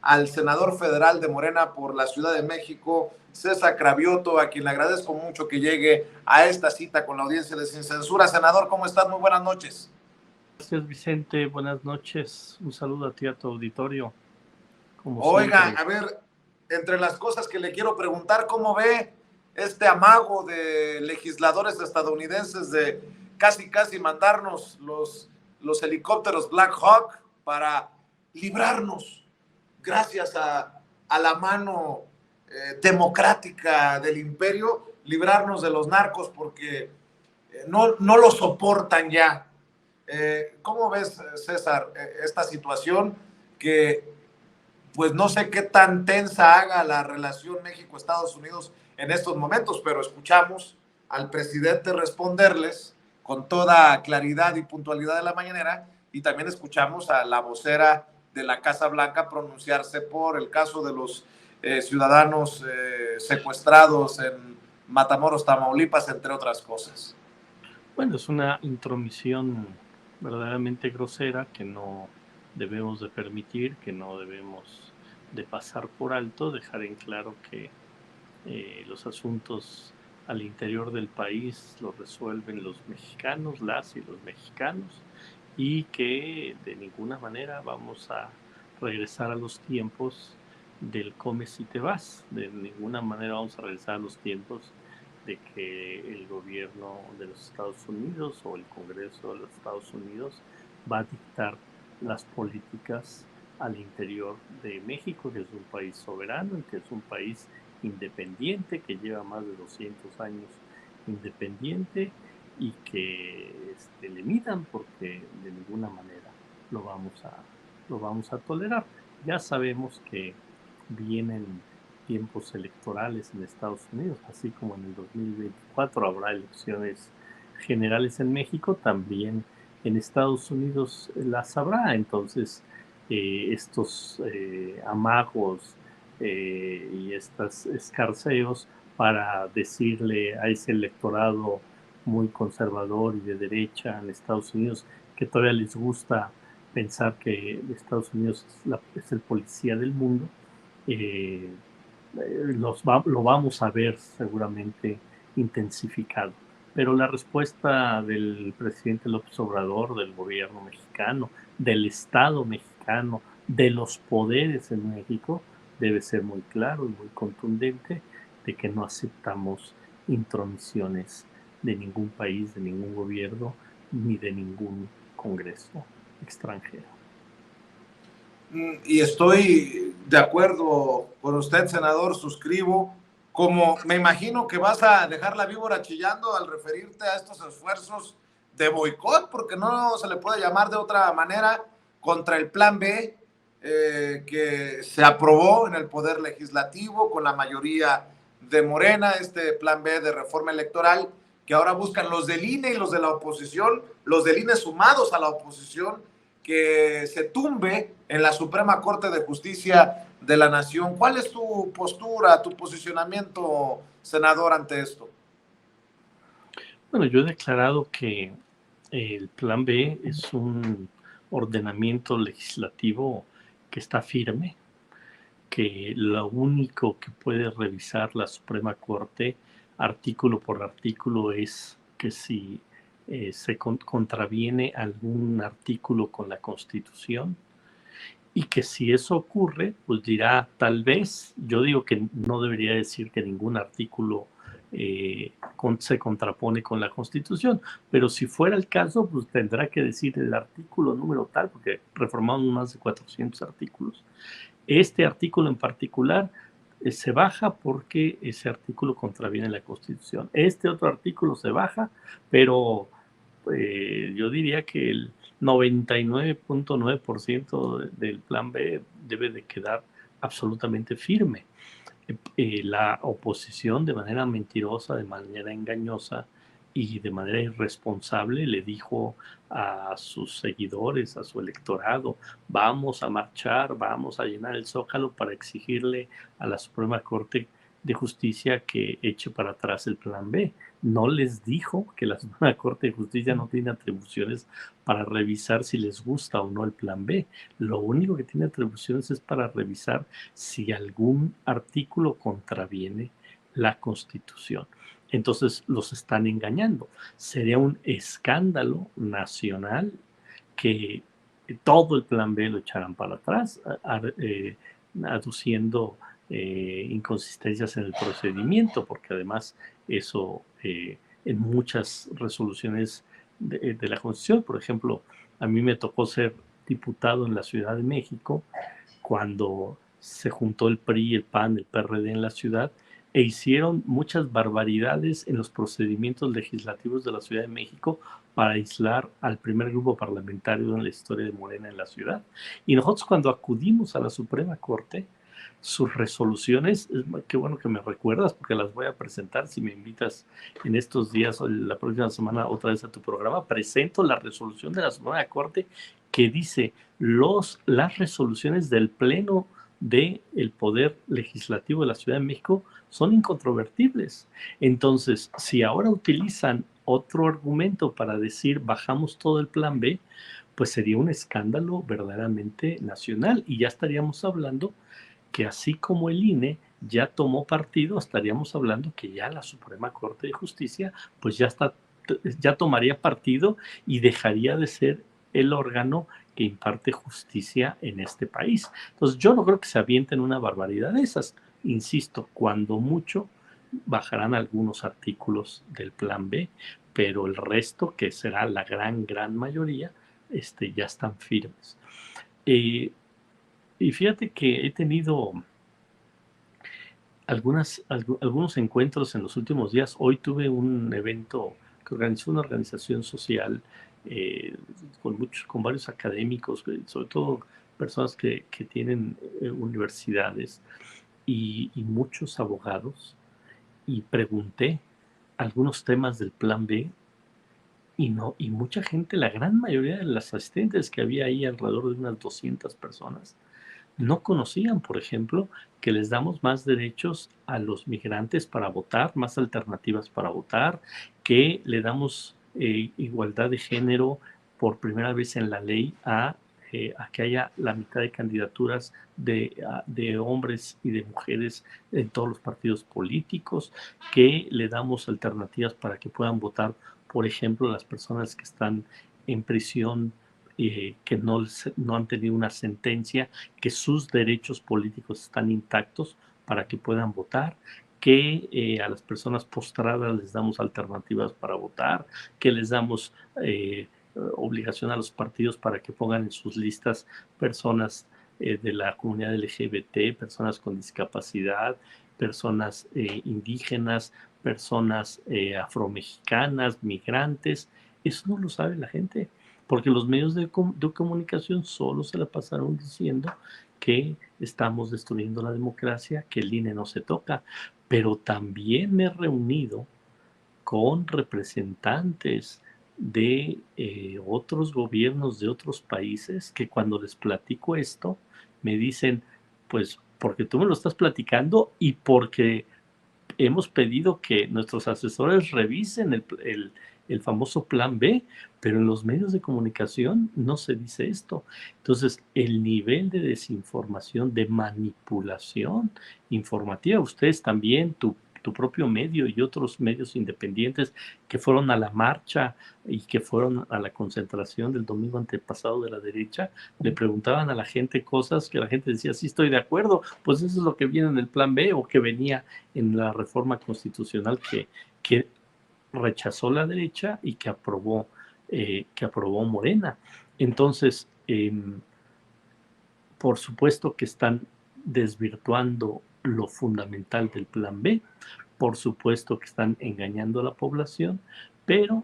al senador federal de Morena por la Ciudad de México, César Cravioto, a quien le agradezco mucho que llegue a esta cita con la audiencia de Sin Censura. Senador, ¿cómo estás? Muy buenas noches. Gracias, Vicente. Buenas noches. Un saludo a ti, a tu auditorio, como Oiga, siempre. a ver, entre las cosas que le quiero preguntar, ¿cómo ve este amago de legisladores estadounidenses de casi mandarnos los helicópteros Black Hawk para librarnos, gracias a la mano democrática del imperio, librarnos de los narcos porque no lo soportan ya? ¿Cómo ves, César, esta situación que pues no sé qué tan tensa haga la relación México-Estados Unidos en estos momentos, pero escuchamos al presidente responderles con toda claridad y puntualidad de la mañanera, y también escuchamos a la vocera de la Casa Blanca pronunciarse por el caso de los ciudadanos secuestrados en Matamoros, Tamaulipas, entre otras cosas. Bueno, es una intromisión verdaderamente grosera que no debemos de permitir, que no debemos de pasar por alto, dejar en claro que los asuntos al interior del país los resuelven los mexicanos, las y los mexicanos, y que de ninguna manera vamos a regresar a los tiempos del comes y te vas. De ninguna manera vamos a regresar a los tiempos de que el gobierno de los Estados Unidos o el Congreso de los Estados Unidos va a dictar las políticas al interior de México, que es un país soberano y que es un país independiente, que lleva más de 200 años independiente, y que le midan, porque de ninguna manera lo vamos a tolerar. Ya sabemos que vienen tiempos electorales en Estados Unidos, así como en el 2024 habrá elecciones generales en México, también en Estados Unidos las habrá. Entonces estos amagos y estos escarceos para decirle a ese electorado muy conservador y de derecha en Estados Unidos, que todavía les gusta pensar que Estados Unidos es el policía del mundo, lo vamos a ver seguramente intensificado. Pero la respuesta del presidente López Obrador, del gobierno mexicano, del Estado mexicano, de los poderes en México, debe ser muy claro y muy contundente, de que no aceptamos intromisiones de ningún país, de ningún gobierno, ni de ningún congreso extranjero. Y estoy de acuerdo con usted, senador, suscribo. Como me imagino que vas a dejar la víbora chillando al referirte a estos esfuerzos de boicot, porque no se le puede llamar de otra manera, contra el Plan B, que se aprobó en el Poder Legislativo con la mayoría de Morena, este Plan B de reforma electoral, que ahora buscan los del INE y los de la oposición, los del INE sumados a la oposición, que se tumbe en la Suprema Corte de Justicia de la Nación. ¿Cuál es tu postura, tu posicionamiento, senador, ante esto? Bueno, yo he declarado que el Plan B es un ordenamiento legislativo que está firme, que lo único que puede revisar la Suprema Corte artículo por artículo es que si se contraviene algún artículo con la Constitución, y que si eso ocurre, pues dirá tal vez. Yo digo que no debería decir que ningún artículo se contrapone con la Constitución, pero si fuera el caso, pues tendrá que decir el artículo número tal, porque reformamos más de 400 artículos. Este artículo en particular se baja porque ese artículo contraviene la Constitución. Este otro artículo se baja, pero yo diría que el 99.9% del Plan B debe de quedar absolutamente firme. La oposición, de manera mentirosa, de manera engañosa y de manera irresponsable, le dijo a sus seguidores, a su electorado: vamos a marchar, vamos a llenar el Zócalo para exigirle a la Suprema Corte de Justicia que eche para atrás el Plan B. no les dijo que la Suprema Corte de Justicia no tiene atribuciones para revisar si les gusta o no el plan B. Lo único que tiene atribuciones es para revisar si algún artículo contraviene la Constitución. Entonces los están engañando. Sería un escándalo nacional que todo el plan B lo echaran para atrás, aduciendo inconsistencias en el procedimiento, porque además eso en muchas resoluciones de la Constitución, por ejemplo, a mí me tocó ser diputado en la Ciudad de México cuando se juntó el PRI, el PAN, el PRD en la ciudad e hicieron muchas barbaridades en los procedimientos legislativos de la Ciudad de México para aislar al primer grupo parlamentario en la historia de Morena en la ciudad. Y nosotros cuando acudimos a la Suprema Corte, sus resoluciones, qué bueno que me recuerdas porque las voy a presentar si me invitas en estos días o la próxima semana otra vez a tu programa, presento la resolución de la Suprema Corte que dice las resoluciones del Pleno del Poder Legislativo de la Ciudad de México son incontrovertibles. Entonces, si ahora utilizan otro argumento para decir bajamos todo el plan B, pues sería un escándalo verdaderamente nacional y ya estaríamos hablando que así como el INE ya tomó partido, estaríamos hablando que ya la Suprema Corte de Justicia pues ya tomaría partido y dejaría de ser el órgano que imparte justicia en este país. Entonces yo no creo que se avienten una barbaridad de esas. Insisto, cuando mucho bajarán algunos artículos del plan B, pero el resto, que será la gran mayoría, ya están firmes. Y fíjate que he tenido algunos encuentros en los últimos días. Hoy tuve un evento que organizó una organización social con varios académicos, sobre todo personas que tienen universidades y muchos abogados, y pregunté algunos temas del plan B y mucha gente, la gran mayoría de las asistentes que había ahí, alrededor de unas 200 personas, no conocían, por ejemplo, que les damos más derechos a los migrantes para votar, más alternativas para votar, que le damos igualdad de género por primera vez en la ley a que haya la mitad de candidaturas de hombres y de mujeres en todos los partidos políticos, que le damos alternativas para que puedan votar, por ejemplo, las personas que están en prisión, que no han tenido una sentencia, que sus derechos políticos están intactos para que puedan votar, que a las personas postradas les damos alternativas para votar, que les damos obligación a los partidos para que pongan en sus listas personas de la comunidad LGBT, personas con discapacidad, personas indígenas, personas afromexicanas, migrantes. Eso no lo sabe la gente, porque los medios de comunicación solo se la pasaron diciendo que estamos destruyendo la democracia, que el INE no se toca, pero también me he reunido con representantes de otros gobiernos de otros países que cuando les platico esto me dicen, pues porque tú me lo estás platicando y porque hemos pedido que nuestros asesores revisen el famoso plan B, pero en los medios de comunicación no se dice esto. Entonces, el nivel de desinformación, de manipulación informativa, ustedes también, tu propio medio y otros medios independientes que fueron a la marcha y que fueron a la concentración del domingo antepasado de la derecha, le preguntaban a la gente cosas que la gente decía, sí estoy de acuerdo, pues eso es lo que viene en el plan B o que venía en la reforma constitucional que rechazó la derecha y que aprobó Morena. Entonces, por supuesto que están desvirtuando lo fundamental del plan B, por supuesto que están engañando a la población, pero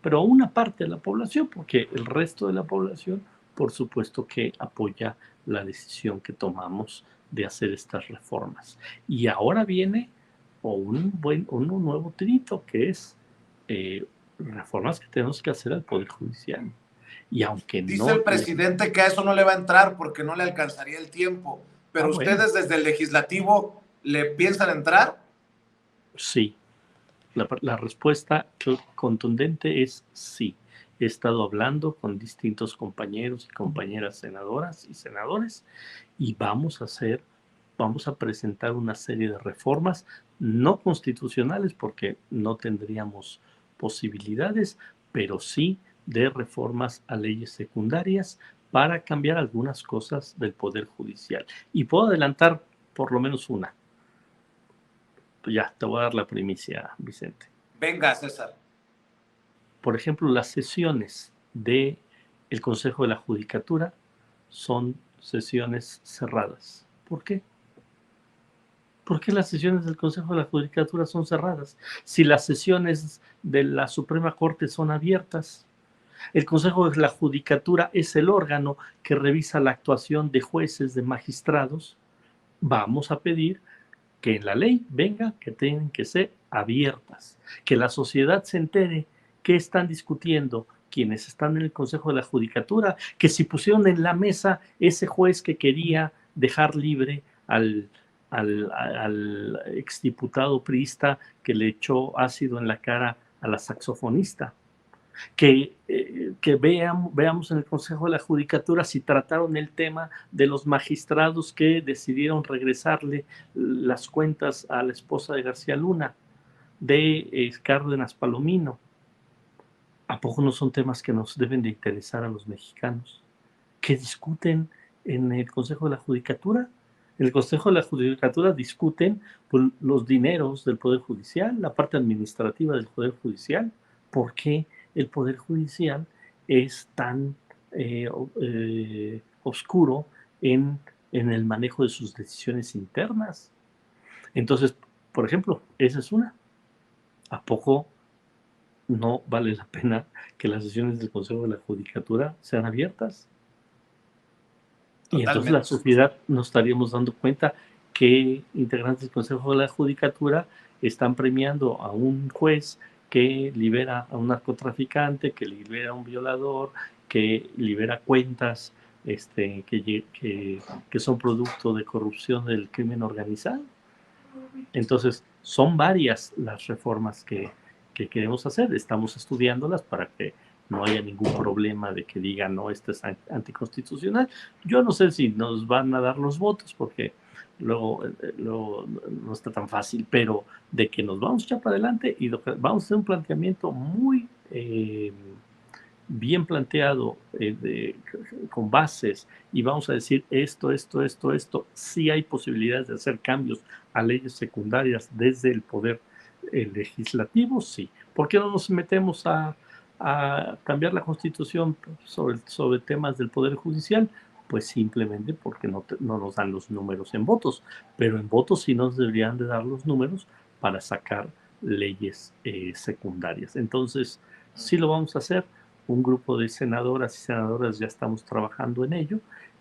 a una parte de la población, porque el resto de la población, por supuesto que apoya la decisión que tomamos de hacer estas reformas. Y ahora viene un nuevo tirito, que es reformas que tenemos que hacer al Poder Judicial. Y aunque dice el presidente que a eso no le va a entrar porque no le alcanzaría el tiempo, pero ustedes desde el legislativo ¿le piensan entrar? Sí, La respuesta contundente es sí. He estado hablando con distintos compañeros y compañeras senadoras y senadores y vamos a presentar una serie de reformas no constitucionales porque no tendríamos posibilidades, pero sí de reformas a leyes secundarias para cambiar algunas cosas del Poder Judicial. Y puedo adelantar por lo menos una. Ya, te voy a dar la primicia, Vicente. Venga, César. Por ejemplo, las sesiones del Consejo de la Judicatura son sesiones cerradas. ¿Por qué? ¿Por qué las sesiones del Consejo de la Judicatura son cerradas? Si las sesiones de la Suprema Corte son abiertas, el Consejo de la Judicatura es el órgano que revisa la actuación de jueces, de magistrados. Vamos a pedir que en la ley venga que tienen que ser abiertas, que la sociedad se entere qué están discutiendo quienes están en el Consejo de la Judicatura, que si pusieron en la mesa ese juez que quería dejar libre al exdiputado priista que le echó ácido en la cara a la saxofonista, que veamos en el Consejo de la Judicatura si trataron el tema de los magistrados que decidieron regresarle las cuentas a la esposa de García Luna, de Cárdenas Palomino. ¿A poco no son temas que nos deben de interesar a los mexicanos? ¿Que discuten en el Consejo de la Judicatura? En el Consejo de la Judicatura discuten pues, los dineros del Poder Judicial, la parte administrativa del Poder Judicial. ¿Por qué el Poder Judicial es tan oscuro en el manejo de sus decisiones internas? Entonces, por ejemplo, esa es una. ¿A poco no vale la pena que las sesiones del Consejo de la Judicatura sean abiertas? Y entonces la sociedad nos estaríamos dando cuenta que integrantes del Consejo de la Judicatura están premiando a un juez que libera a un narcotraficante, que libera a un violador, que libera cuentas que son producto de corrupción del crimen organizado. Entonces, son varias las reformas que queremos hacer. Estamos estudiándolas para que no haya ningún problema de que digan, no, esto es anticonstitucional. Yo no sé si nos van a dar los votos, porque luego no está tan fácil, pero de que nos vamos a echar para adelante y vamos a hacer un planteamiento muy bien planteado, con bases, y vamos a decir esto, sí hay posibilidades de hacer cambios a leyes secundarias desde el poder legislativo, sí. ¿Por qué no nos metemos a cambiar la Constitución sobre temas del Poder Judicial? Pues simplemente porque no nos dan los números en votos, pero en votos sí nos deberían de dar los números para sacar leyes secundarias. Entonces, sí lo vamos a hacer. Un grupo de senadoras y senadores ya estamos trabajando en ello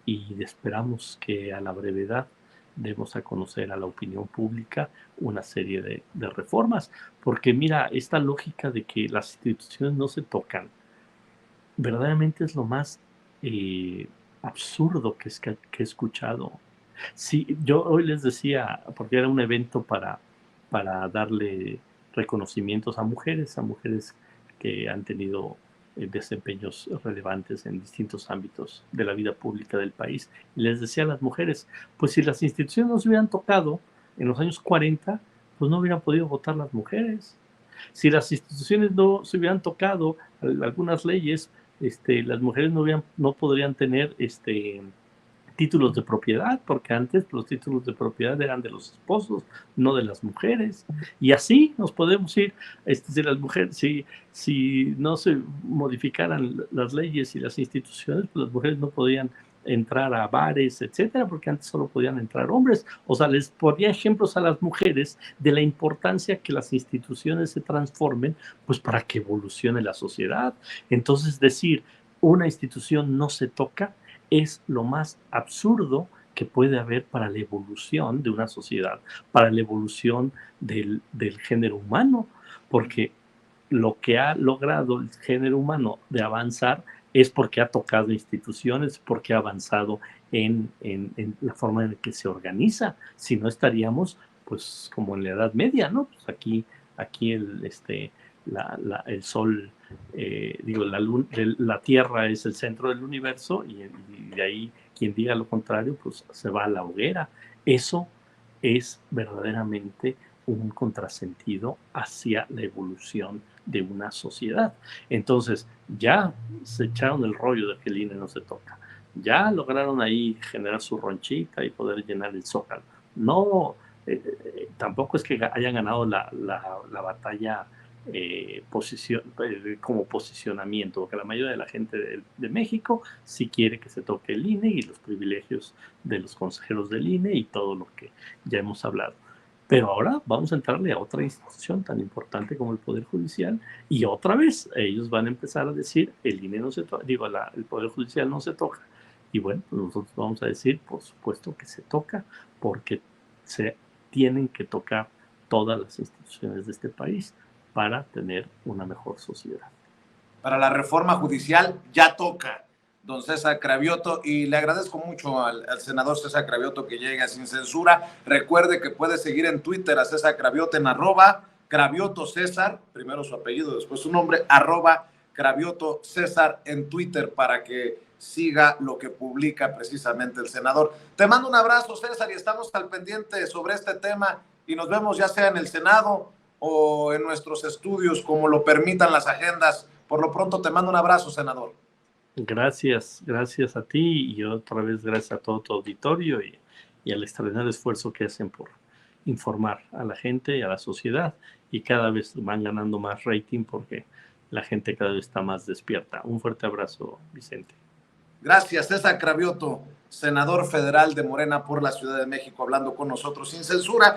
y esperamos que a la brevedad demos a conocer a la opinión pública una serie de reformas, porque mira, esta lógica de que las instituciones no se tocan, verdaderamente es lo más absurdo que he escuchado. Sí, yo hoy les decía, porque era un evento para darle reconocimientos a mujeres que han tenido desempeños relevantes en distintos ámbitos de la vida pública del país. Y les decía a las mujeres, pues si las instituciones no se hubieran tocado en los años 40, pues no hubieran podido votar las mujeres. Si las instituciones no se hubieran tocado algunas leyes, las mujeres no podrían tener títulos de propiedad, porque antes los títulos de propiedad eran de los esposos, no de las mujeres. Y así nos podemos ir, si las mujeres, si no se modificaran las leyes y las instituciones, pues las mujeres no podían entrar a bares, etcétera, porque antes solo podían entrar hombres. O sea, les ponía ejemplos a las mujeres de la importancia que las instituciones se transformen, pues para que evolucione la sociedad. Entonces, decir, una institución no se toca, es lo más absurdo que puede haber para la evolución de una sociedad, para la evolución del género humano, porque lo que ha logrado el género humano de avanzar es porque ha tocado instituciones, porque ha avanzado en la forma en que se organiza. Si no, estaríamos pues como en la Edad Media, ¿no? Pues aquí aquí el sol, digo, la Tierra es el centro del universo y de ahí quien diga lo contrario, pues se va a la hoguera. Eso es verdaderamente un contrasentido hacia la evolución de una sociedad. Entonces, ya se echaron el rollo de que el INE no se toca. Ya lograron ahí generar su ronchita y poder llenar el zócalo. No, tampoco es que hayan ganado la batalla como posicionamiento, porque la mayoría de la gente de México sí quiere que se toque el INE y los privilegios de los consejeros del INE y todo lo que ya hemos hablado. Pero ahora vamos a entrarle a otra institución tan importante como el Poder Judicial y otra vez ellos van a empezar a decir el INE no se toca, digo, el Poder Judicial no se toca. Y bueno, pues nosotros vamos a decir, por supuesto que se toca, porque se tienen que tocar todas las instituciones de este país para tener una mejor sociedad. Para la reforma judicial ya toca, don César Cravioto, y le agradezco mucho al senador César Cravioto que llega sin censura. Recuerde que puede seguir en Twitter a César Cravioto en @Cravioto César, primero su apellido, después su nombre, @Cravioto César en Twitter para que siga lo que publica precisamente el senador. Te mando un abrazo, César, y estamos al pendiente sobre este tema y nos vemos ya sea en el Senado o en nuestros estudios, como lo permitan las agendas. Por lo pronto te mando un abrazo, senador. Gracias a ti y otra vez gracias a todo tu auditorio y al extraordinario esfuerzo que hacen por informar a la gente y a la sociedad, y cada vez van ganando más rating porque la gente cada vez está más despierta. Un fuerte abrazo, Vicente. Gracias, César Cravioto, senador federal de Morena por la Ciudad de México, hablando con nosotros sin censura.